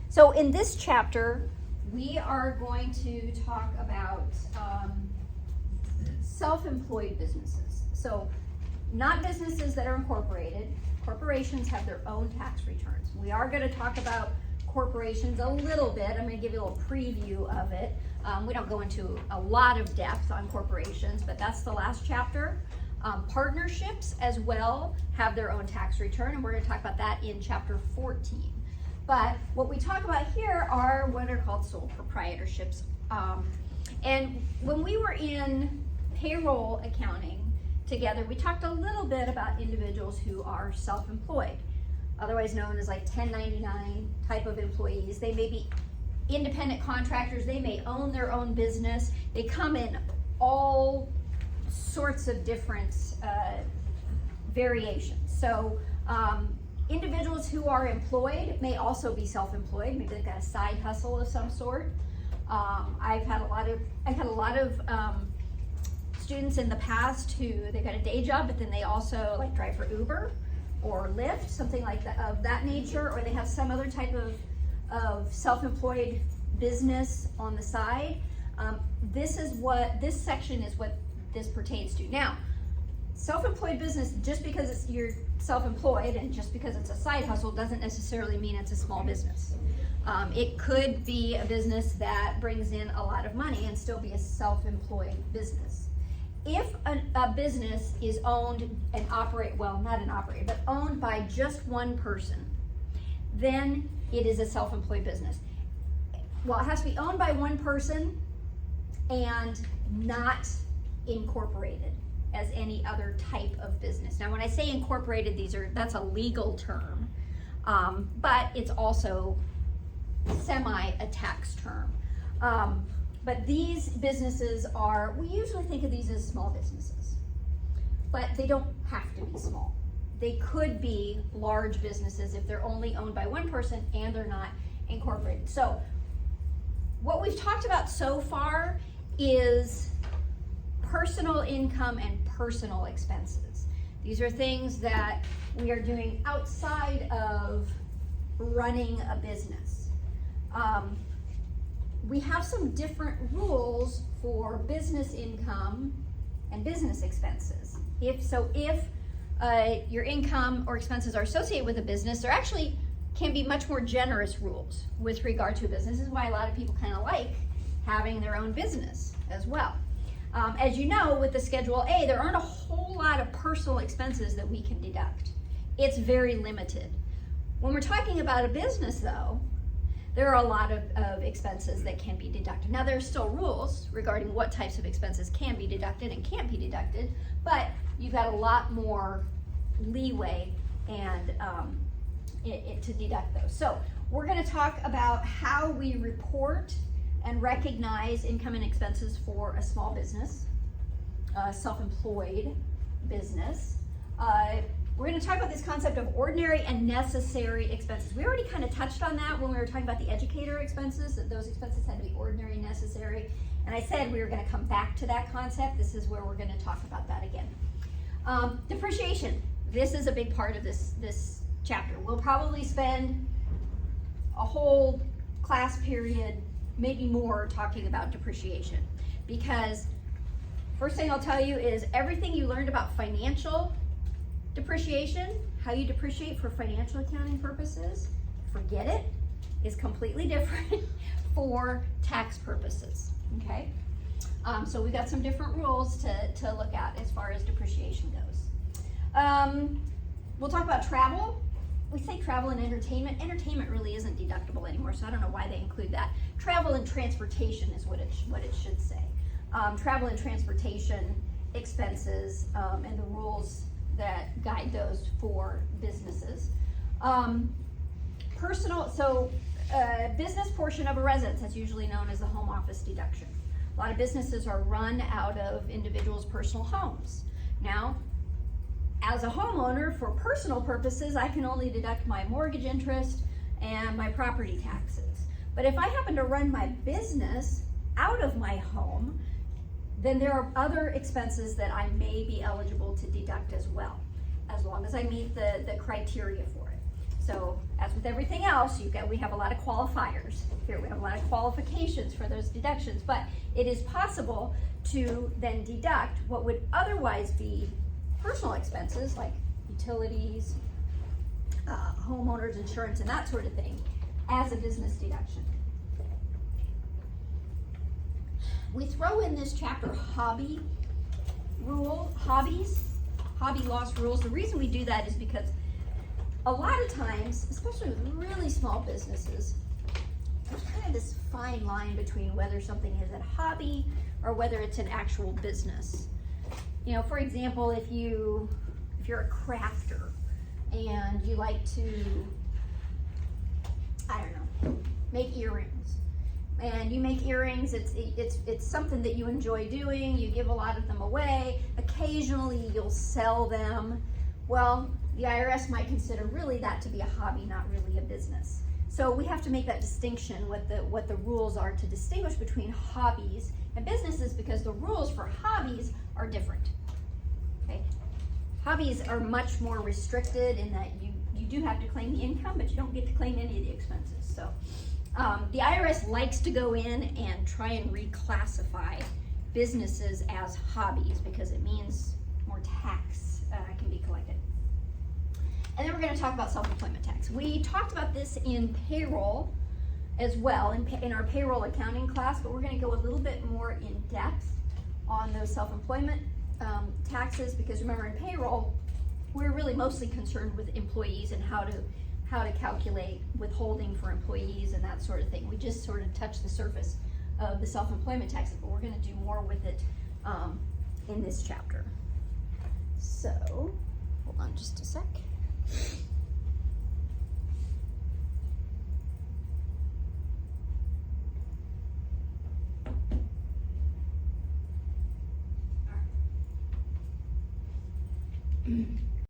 So in this chapter, we are going to talk about self-employed businesses. So not businesses that are incorporated. Corporations have their own tax returns. We are going to talk about corporations a little bit. I'm going to give you a little preview of it. We don't go into a lot of depth on corporations, but that's the last chapter. Partnerships as well have their own tax return, and we're going to talk about that in chapter 14. But what we talk about here are what are called sole proprietorships. And when we were in payroll accounting together, we talked a little bit about individuals who are self-employed, otherwise known as like 1099 type of employees. They may be independent contractors, they may own their own business. They come in all sorts of different variations. So individuals who are employed may also be self-employed. Maybe they've got a side hustle of some sort. I've had a lot of students in the past who they've got a day job, but then they also like drive for Uber or Lyft, something like that of that nature, or they have some other type of self-employed business on the side. This section is what this pertains to. Now, self-employed business, just because you're self-employed and just because it's a side hustle doesn't necessarily mean it's a small business. It could be a business that brings in a lot of money and still be a self-employed business. If a business is owned and owned by just one person, then it is a self-employed business. Well, it has to be owned by one person and not incorporated as any other type of business. Now, when I say incorporated, that's a legal term, but it's also a tax term. But these businesses we usually think of these as small businesses, but they don't have to be small. They could be large businesses if they're only owned by one person and they're not incorporated. So what we've talked about so far is personal income and personal expenses. These are things that we are doing outside of running a business. We have some different rules for business income and business expenses. If your income or expenses are associated with a business, there actually can be much more generous rules with regard to a business. This is why a lot of people kind of like having their own business as well. As you know, with the Schedule A, there aren't a whole lot of personal expenses that we can deduct. It's very limited. When we're talking about a business, though, there are a lot of expenses that can be deducted. Now, there are still rules regarding what types of expenses can be deducted and can't be deducted, but you've got a lot more leeway and to deduct those. So we're going to talk about how we report and recognize income and expenses for a small business, a self-employed business. We're going to talk about this concept of ordinary and necessary expenses. We already kind of touched on that when we were talking about the educator expenses, that those expenses had to be ordinary and necessary. And I said we were going to come back to that concept. This is where we're going to talk about that again. Depreciation. This is a big part of this chapter. We'll probably spend a whole class period, maybe more, talking about depreciation, because first thing I'll tell you is everything you learned about financial depreciation, how you depreciate for financial accounting purposes, forget it, is completely different for tax purposes, okay? So we've got some different rules to look at as far as depreciation goes. We'll talk about travel. We say travel and entertainment. Entertainment really isn't deductible anymore, so I don't know why they include that. Travel and transportation is what it should say. Travel and transportation expenses and the rules that guide those for businesses. Business portion of a residence, that's usually known as the home office deduction. A lot of businesses are run out of individuals' personal homes. Now, as a homeowner, for personal purposes, I can only deduct my mortgage interest and my property taxes. But if I happen to run my business out of my home, then there are other expenses that I may be eligible to deduct as well, as long as I meet the criteria for it. So as with everything else, we have a lot of qualifiers here. We have a lot of qualifications for those deductions, but it is possible to then deduct what would otherwise be personal expenses like utilities, homeowners insurance, and that sort of thing as a business deduction. We throw in this chapter hobby loss rules. The reason we do that is because a lot of times, especially with really small businesses, there's kind of this fine line between whether something is a hobby or whether it's an actual business. You know, for example, if you're a crafter and you like to, I don't know, make earrings. And you make earrings, it's something that you enjoy doing, you give a lot of them away, occasionally you'll sell them. Well, the IRS might consider really that to be a hobby, not really a business. So we have to make that distinction, what the rules are to distinguish between hobbies and businesses, because the rules for hobbies are different. Okay? Hobbies are much more restricted in that you do have to claim the income, but you don't get to claim any of the expenses. So the IRS likes to go in and try and reclassify businesses as hobbies because it means more tax can be collected. And then we're going to talk about self-employment tax. We talked about this in payroll as well, in our payroll accounting class, but we're going to go a little bit more in depth on those self-employment taxes, because remember, in payroll, we're really mostly concerned with employees and how to calculate withholding for employees and that sort of thing. We just sort of touched the surface of the self-employment taxes, but we're going to do more with it in this chapter. So, hold on just a sec. All right.